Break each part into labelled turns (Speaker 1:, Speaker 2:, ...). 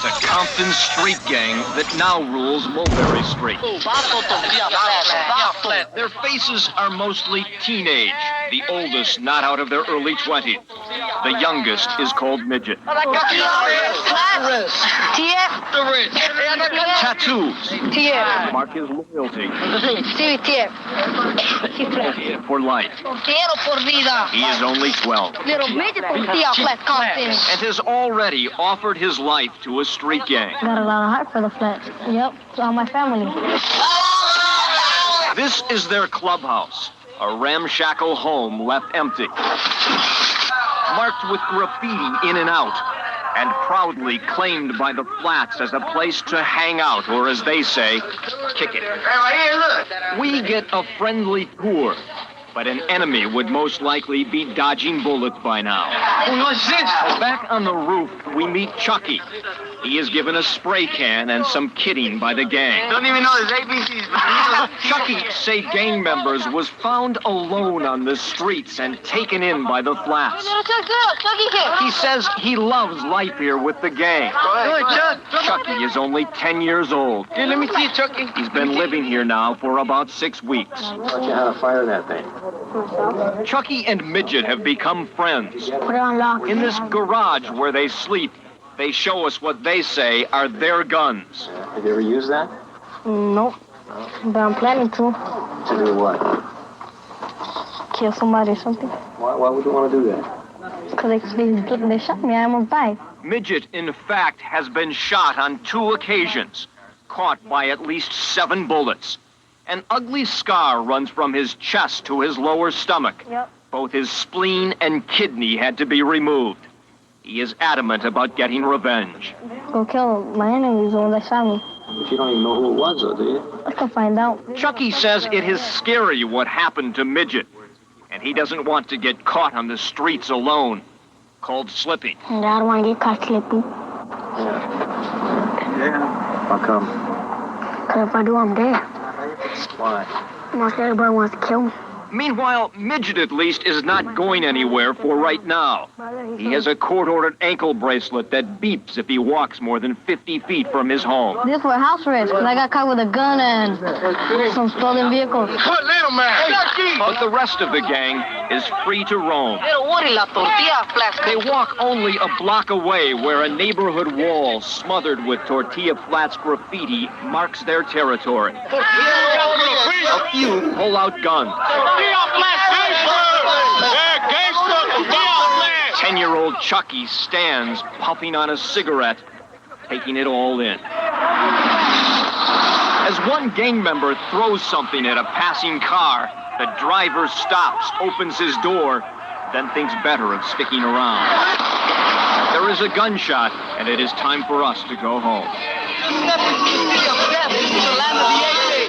Speaker 1: It's a Compton street gang that now rules Mulberry Street. Their faces are mostly teenage, the oldest not out of their early 20s. The youngest is called Midget. Tattoos mark his loyalty for life. He is only 12 and has already offered his life to a street gang.
Speaker 2: Got a lot of heart for the flats. Yep, it's all my family.
Speaker 1: This is their clubhouse, a ramshackle home left empty, marked with graffiti in and out, and proudly claimed by the flats as a place to hang out, or as they say, kick it. We get a friendly tour, but an enemy would most likely be dodging bullets by now. Back on the roof, we meet Chucky. He is given a spray can and some kidding by the gang.
Speaker 3: Don't even know his ABCs.
Speaker 1: Chucky, say gang members, was found alone on the streets and taken in by the flats. He says he loves life here with the gang. Chucky is only 10 years old.
Speaker 3: Here, let me see it, Chucky.
Speaker 1: He's been living here now for about 6 weeks.
Speaker 4: I taught you how to fire that thing.
Speaker 1: Chucky and Midget have become friends.
Speaker 2: Put it on lock.
Speaker 1: In this garage where they sleep, they show us what they say are their guns.
Speaker 4: Have you ever used that?
Speaker 2: Nope. But I'm planning to.
Speaker 4: To do what?
Speaker 2: Kill somebody or something.
Speaker 4: Why would you want to do that?
Speaker 2: Because they shot me. I almost died.
Speaker 1: Midget, in fact, has been shot on 2 occasions, caught by at least 7 bullets. An ugly scar runs from his chest to his lower stomach.
Speaker 2: Yep.
Speaker 1: Both his spleen and kidney had to be removed. He is adamant about getting revenge.
Speaker 2: Go kill my enemies, the ones that shot me.
Speaker 4: But you don't even know who it was, though, do you?
Speaker 2: I can find out.
Speaker 1: Chucky says it is scary what happened to Midget, and he doesn't want to get caught on the streets alone, called slipping.
Speaker 2: And I don't want to get caught slipping.
Speaker 4: Yeah. How come?
Speaker 2: Because if I do, I'm dead.
Speaker 4: Why?
Speaker 2: Most everybody wants to kill me.
Speaker 1: Meanwhile, Midget, at least, is not going anywhere for right now. He has a court-ordered ankle bracelet that beeps if he walks more than 50 feet from his home.
Speaker 2: This for house arrest, because I got caught with a gun and some stolen vehicles.
Speaker 3: What little man?
Speaker 1: But the rest of the gang is free to roam. They walk only a block away where a neighborhood wall smothered with Tortilla Flats graffiti marks their territory. A few pull out guns. 10-year-old Chucky stands puffing on a cigarette, taking it all in. As one gang member throws something at a passing car, the driver stops, opens his door, then thinks better of sticking around. There is a gunshot, and it is time for us to go home.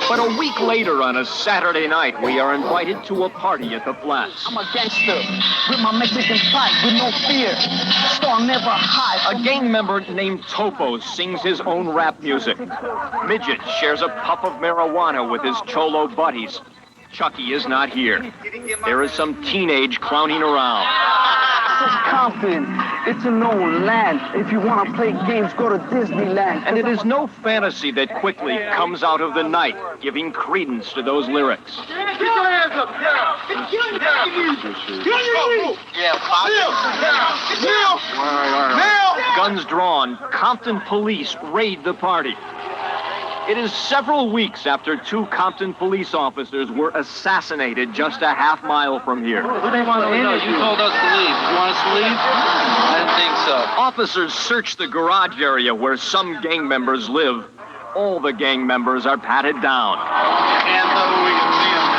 Speaker 1: But a week later, on a Saturday night, we are invited to a party at the Flats.
Speaker 5: I'm a gangster with my Mexican pride, with no fear, so I'll never hide.
Speaker 1: A gang member named Topo sings his own rap music. Midget shares a puff of marijuana with his cholo buddies. Chucky is not here. There is some teenage clowning around.
Speaker 5: This is Compton. It's a known land. If you want to play games, go to Disneyland.
Speaker 1: And it is no fantasy that quickly comes out of the night, giving credence to those lyrics. Guns drawn, Compton police raid the party. It is several weeks after 2 Compton police officers were assassinated just a half mile from here.
Speaker 3: Who they want to interview? You told us to leave. You want us to leave? I didn't think so.
Speaker 1: Officers search the garage area where some gang members live. All the gang members are patted down.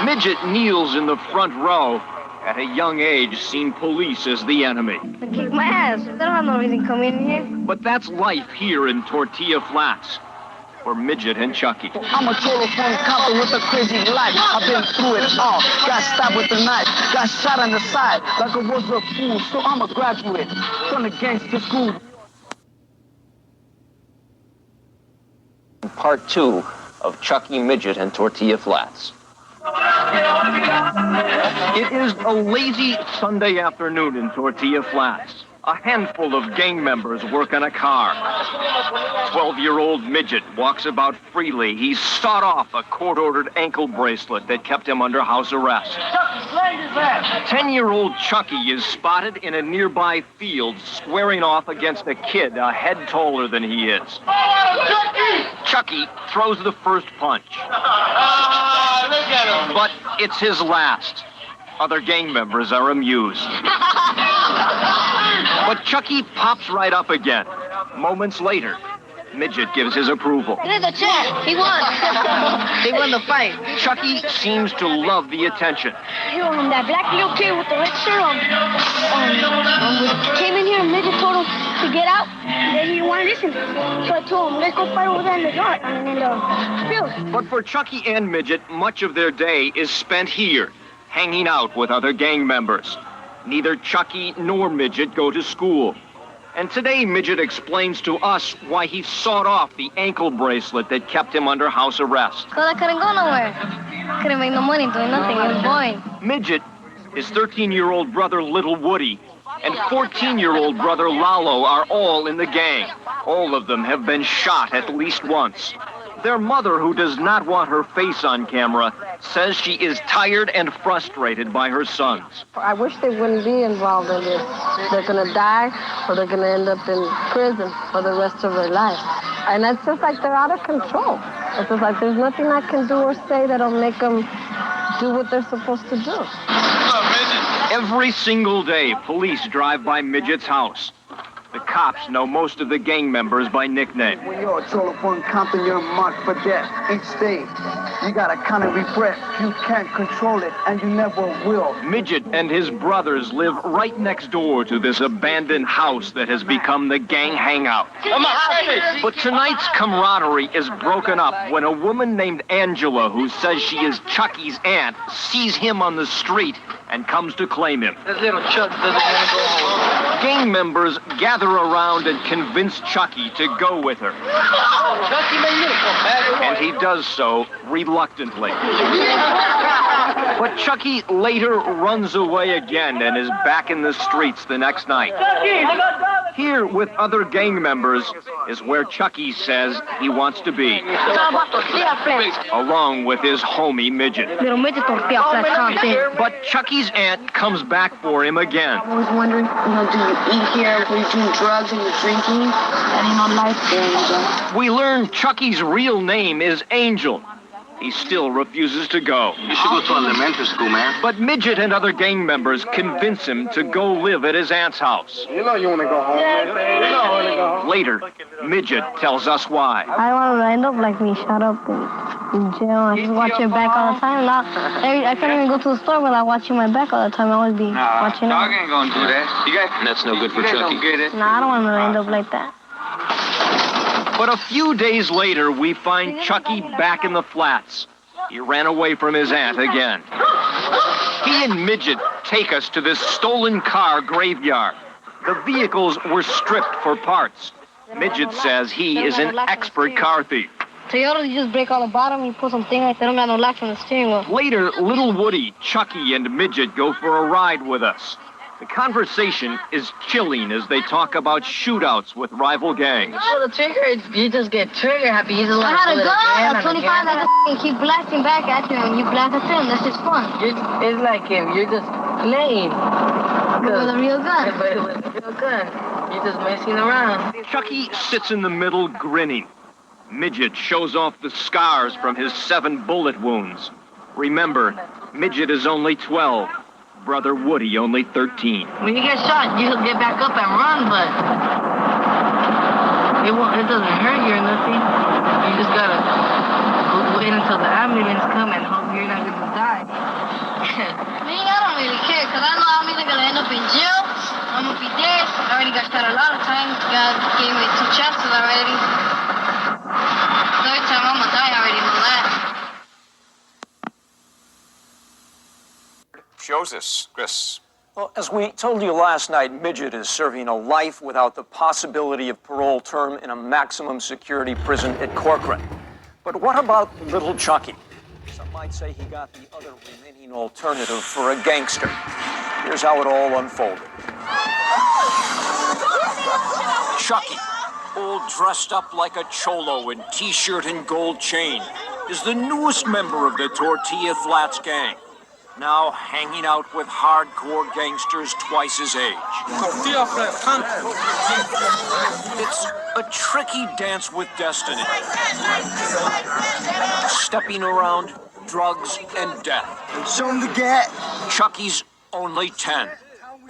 Speaker 1: Midget kneels in the front row. At a young age, seen police as the enemy.
Speaker 2: They kick my ass. They don't have no reason to come in here.
Speaker 1: But that's life here in Tortilla Flats. For Midget and Chucky.
Speaker 5: I'm a cholo from Compton with a crazy life. I've been through it all. Got stabbed with a knife. Got shot on the side like I was a fool. So I'm a graduate from the gangster school.
Speaker 1: Part 2 of Chucky, Midget, and Tortilla Flats. It is a lazy Sunday afternoon in Tortilla Flats. A handful of gang members work on a car. 12-year-old midget walks about freely. He's sawed off a court-ordered ankle bracelet that kept him under house arrest. 10-year-old Chucky is spotted in a nearby field squaring off against a kid a head taller than he is. Chucky throws the first punch.
Speaker 3: Look at him.
Speaker 1: But it's his last. Other gang members are amused. But Chucky pops right up again. Moments later, Midget gives his approval.
Speaker 2: It is a champ. He won.
Speaker 5: He won the fight.
Speaker 1: Chucky seems to love the attention.
Speaker 2: That black little kid with the red shirt came in here and Midget told him to get out. And then he didn't want to listen. So I told him, let's go fight over there in the yard. I mean, in the field.
Speaker 1: But for Chucky and Midget, much of their day is spent here, hanging out with other gang members. Neither Chucky nor Midget go to school. And today, Midget explains to us why he sawed off the ankle bracelet that kept him under house arrest.
Speaker 2: Because I couldn't go nowhere. Couldn't make no money doing nothing. It was boring.
Speaker 1: Midget, his 13-year-old brother, Little Woody, and 14-year-old brother, Lalo, are all in the gang. All of them have been shot at least once. Their mother, who does not want her face on camera, says she is tired and frustrated by her sons.
Speaker 6: I wish they wouldn't be involved in this. They're going to die or they're going to end up in prison for the rest of their life. And it's just like they're out of control. It's just like there's nothing I can do or say that'll make them do what they're supposed to do.
Speaker 1: Every single day, police drive by Midget's house. The cops know most of the gang members by nickname.
Speaker 5: When you're a total one, Compton, you're marked for death each day. You gotta count every breath. You can't control it, and you never will.
Speaker 1: Midget and his brothers live right next door to this abandoned house that has become the gang hangout. But tonight's camaraderie is broken up when a woman named Angela, who says she is Chucky's aunt, sees him on the street and comes to claim him.
Speaker 3: That little Chuck doesn't want to go home.
Speaker 1: Gang members gather around and convince Chucky to go with her.
Speaker 3: Chucky, man, you come back.
Speaker 1: And he does so reluctantly. But Chucky later runs away again and is back in the streets the next night. Here, with other gang members, is where Chucky says he wants to be, along with his homie Midget.
Speaker 2: Little Midget tortilla flat Compton.
Speaker 1: But Chucky's aunt comes back for him again.
Speaker 6: I was wondering, do you eat here? Were you doing drugs and you're drinking? That ain't no life there, you know.
Speaker 1: We learn Chucky's real name is Angel. He still refuses to go.
Speaker 4: You should go to elementary school, man.
Speaker 1: But Midget and other gang members convince him to go live at his aunt's house.
Speaker 4: You know you want to go home, man. You know you want to go home.
Speaker 1: Later, Midget tells us why.
Speaker 2: I don't want to end up like me, shut up in jail. I just watch your back all the time. I can't even go to the store without watching my back all the time. I always be watching
Speaker 4: Dog
Speaker 2: out.
Speaker 4: ain't gonna do that. That's no good for Chucky.
Speaker 2: Nah, I don't want to end up like that.
Speaker 1: But a few days later, we find Chucky back in the flats. He ran away from his aunt again. He and Midget take us to this stolen car graveyard. The vehicles were stripped for parts. Midget says he is an expert car thief.
Speaker 2: Toyota, you just break all the bottom, you put some thing like they don't got no locks on the steering wheel.
Speaker 1: Later, Little Woody, Chucky, and Midget go for a ride with us. The conversation is chilling as they talk about shootouts with rival gangs.
Speaker 6: So the trigger, you just get trigger happy. You just
Speaker 2: I had a gun, a 25, I just keep blasting back at you, and you blast at them. That's just fun.
Speaker 6: It's like if you're just playing.
Speaker 2: With a real gun.
Speaker 6: But with a real gun, you're just messing around.
Speaker 1: Chucky sits in the middle grinning. Midget shows off the scars from his 7 bullet wounds. Remember, Midget is only 12. Brother Woody only 13.
Speaker 6: When you get shot, you get back up and run, but it doesn't hurt you or nothing. You just gotta wait until the ambulance come and hope you're not gonna die.
Speaker 2: Me, I don't really care, because I know I'm either going to end up in jail, I'm going to be dead. I already got shot a lot of times. God gave me 2 chances already. Third time, I'm going to die already in the last.
Speaker 7: Shows us, Chris. Well, as we told you last night, Midget is serving a life without the possibility of parole term in a maximum security prison at Corcoran. But what about little Chucky? Some might say he got the other remaining alternative for a gangster. Here's how it all unfolded. Chucky, all dressed up like a cholo in t-shirt and gold chain, is the newest member of the Tortilla Flats gang. Now hanging out with hardcore gangsters twice his age. It's a tricky dance with destiny. Stepping around drugs and death.
Speaker 5: Show him the get.
Speaker 7: Chucky's only 10.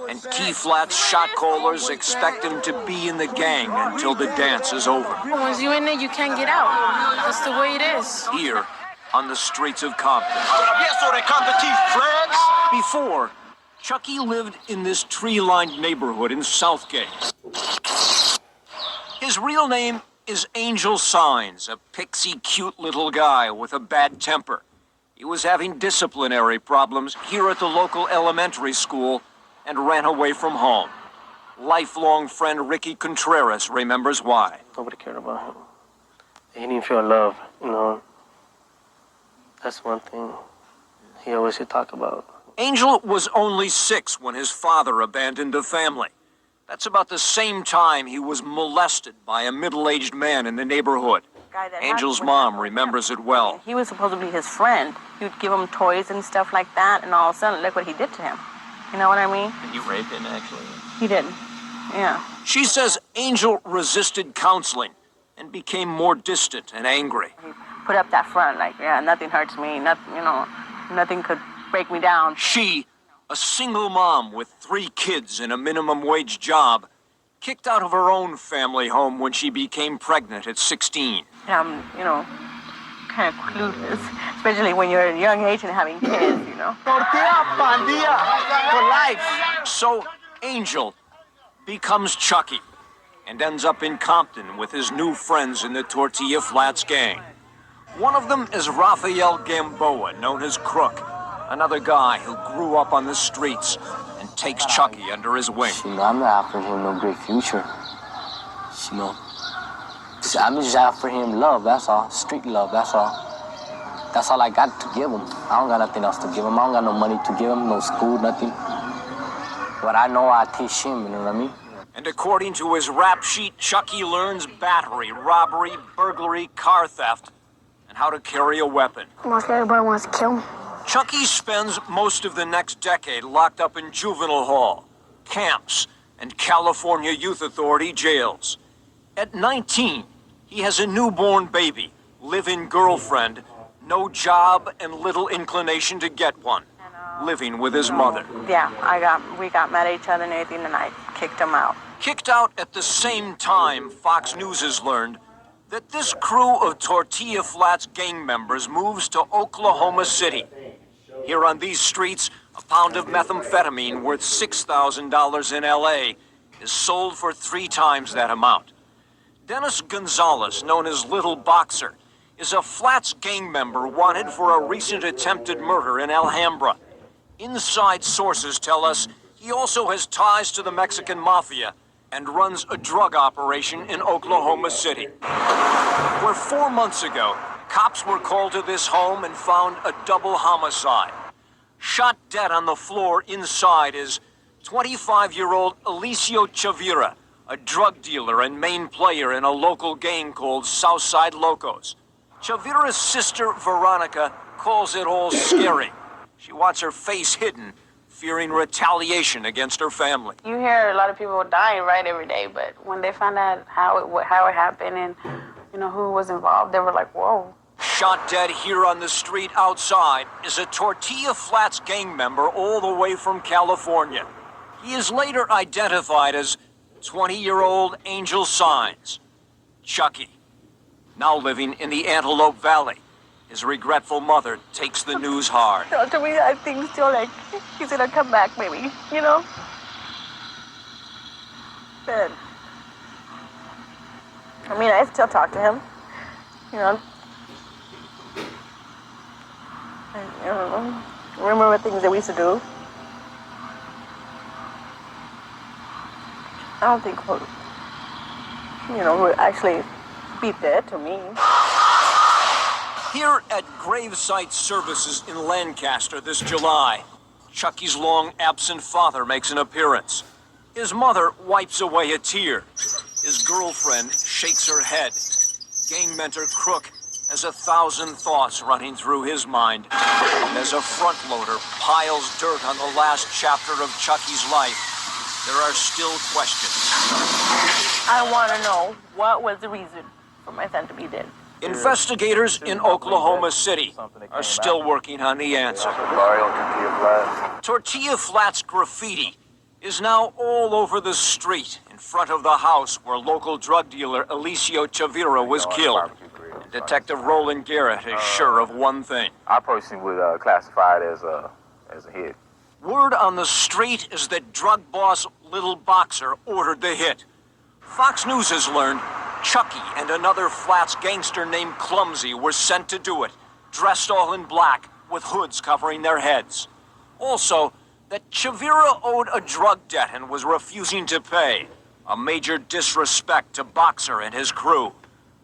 Speaker 7: And Key Flats shot callers expect him to be in the gang until the dance is over.
Speaker 8: Once you're in there, you can't get out. That's the way it is.
Speaker 7: Here on the streets of Compton. Before, Chucky lived in this tree-lined neighborhood in Southgate. His real name is Angel Signs, a pixie cute little guy with a bad temper. He was having disciplinary problems here at the local elementary school and ran away from home. Lifelong friend Ricky Contreras remembers why.
Speaker 3: Nobody cared about him. He didn't feel love, you know. That's one thing he always would talk about.
Speaker 7: Angel was only 6 when his father abandoned the family. That's about the same time he was molested by a middle-aged man in the neighborhood. Angel's mom remembers it well.
Speaker 9: He was supposed to be his friend. He would give him toys and stuff like that, and all of a sudden, look what he did to him. You know what I mean?
Speaker 4: And you raped him, actually.
Speaker 9: He did. Yeah.
Speaker 7: She says Angel resisted counseling and became more distant and angry.
Speaker 9: He put up that front, like, yeah, nothing hurts me, nothing, you know, nothing could break me down.
Speaker 7: She, a single mom with 3 kids and a minimum wage job, kicked out of her own family home when she became pregnant at 16.
Speaker 9: You know, kind of clueless, especially when you're at a young age and having kids, you know.
Speaker 5: Tortilla, pandilla, for life.
Speaker 7: So Angel becomes Chucky and ends up in Compton with his new friends in the Tortilla Flats gang. One of them is Rafael Gamboa, known as Crook, another guy who grew up on the streets and takes Chucky under his wing.
Speaker 10: You know, I'm not offering him no great future. You know, I'm just offering him love, that's all. Street love, that's all. That's all I got to give him. I don't got nothing else to give him. I don't got no money to give him, no school, nothing. But I know I teach him, you know what I mean?
Speaker 7: And according to his rap sheet, Chucky learns battery, robbery, burglary, car theft, and how to carry a weapon.
Speaker 2: Almost everybody wants to kill me.
Speaker 7: Chucky spends most of the next decade locked up in juvenile hall, camps, and California Youth Authority jails. At 19, he has a newborn baby, live-in girlfriend, no job, and little inclination to get one, living with his mother.
Speaker 9: Yeah, we got mad at each other and everything, and I kicked him out.
Speaker 7: Kicked out at the same time, Fox News has learned that this crew of Tortilla Flats gang members moves to Oklahoma City. Here on these streets, a pound of methamphetamine worth $6,000 in L.A. is sold for 3 times that amount. Dennis Gonzalez, known as Little Boxer, is a Flats gang member wanted for a recent attempted murder in Alhambra. Inside sources tell us he also has ties to the Mexican mafia and runs a drug operation in Oklahoma City, where 4 months ago, cops were called to this home and found a double homicide. Shot dead on the floor inside is 25-year-old Alicio Chavira, a drug dealer and main player in a local gang called Southside Locos. Chavira's sister, Veronica, calls it all scary. She wants her face hidden, fearing retaliation against her family.
Speaker 8: You hear a lot of people dying right every day, but when they found out how it happened and, you know, who was involved, they were like, whoa.
Speaker 7: Shot dead here on the street outside is a Tortilla Flats gang member all the way from California. He is later identified as 20-year-old Angel Signs, Chucky, now living in the Antelope Valley. His regretful mother takes the news hard.
Speaker 9: So to me, I think still like he's gonna come back, maybe, you know? But, I mean, I still talk to him, you know? And, I don't know, remember things that we used to do. I don't think we'll, you know, we'll actually be dead to me.
Speaker 7: Here at Gravesite Services in Lancaster this July, Chucky's long-absent father makes an appearance. His mother wipes away a tear. His girlfriend shakes her head. Gang mentor Crook has 1,000 thoughts running through his mind. And as a front loader piles dirt on the last chapter of Chucky's life, there are still questions.
Speaker 9: I want to know what was the reason for my son to be dead.
Speaker 7: Investigators in Oklahoma City are still working on the answer. Tortilla Flats graffiti is now all over the street in front of the house where local drug dealer Alicio Chavira was killed. And Detective Roland Garrett is sure of one thing.
Speaker 4: I personally would classify it as a hit.
Speaker 7: Word on the street is that drug boss Little Boxer ordered the hit. Fox News has learned Chucky and another Flats gangster named Clumsy were sent to do it, dressed all in black with hoods covering their heads. Also, that Chavira owed a drug debt and was refusing to pay, a major disrespect to Boxer and his crew.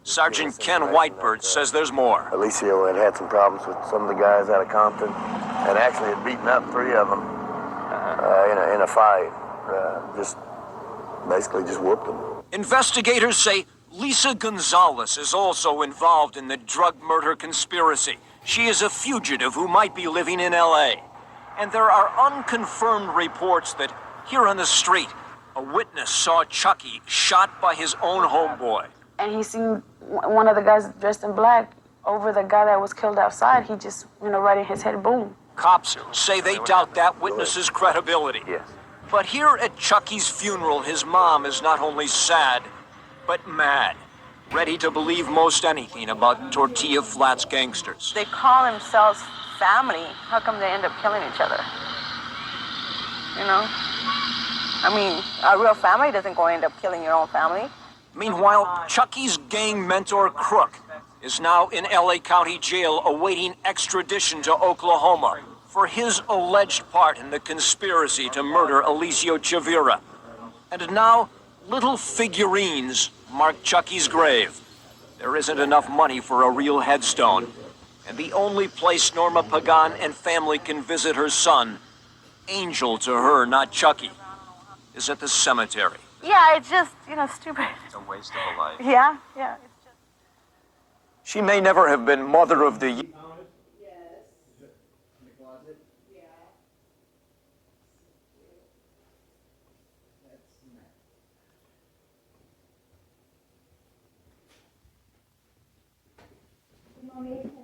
Speaker 7: Sergeant Ken Whitebird says there's more.
Speaker 11: Alicio had some problems with some of the guys out of Compton, and actually had beaten up 3 of them in a fight. Basically just whooped them.
Speaker 7: Investigators say Lisa Gonzalez is also involved in the drug murder conspiracy. She is a fugitive who might be living in L.A. And there are unconfirmed reports that here on the street, a witness saw Chucky shot by his own homeboy.
Speaker 8: And he seen one of the guys dressed in black over the guy that was killed outside. He just, right in his head, boom.
Speaker 7: Cops say they doubt that witness's credibility.
Speaker 4: Yes.
Speaker 7: But here at Chucky's funeral, his mom is not only sad, but mad. Ready to believe most anything about Tortilla Flats gangsters.
Speaker 9: They call themselves family. How come they end up killing each other? A real family doesn't go end up killing your own family.
Speaker 7: Meanwhile, Chucky's gang mentor Crook is now in LA County Jail awaiting extradition to Oklahoma for his alleged part in the conspiracy to murder Alicio Chavira. And now, little figurines mark Chucky's grave. There isn't enough money for a real headstone. And the only place Norma Pagan and family can visit her son, Angel to her, not Chucky, is at the cemetery.
Speaker 9: Yeah, it's just, stupid.
Speaker 4: It's a waste of a life.
Speaker 9: Yeah. It's just...
Speaker 7: She may never have been Mother of the Year.
Speaker 2: Mommy.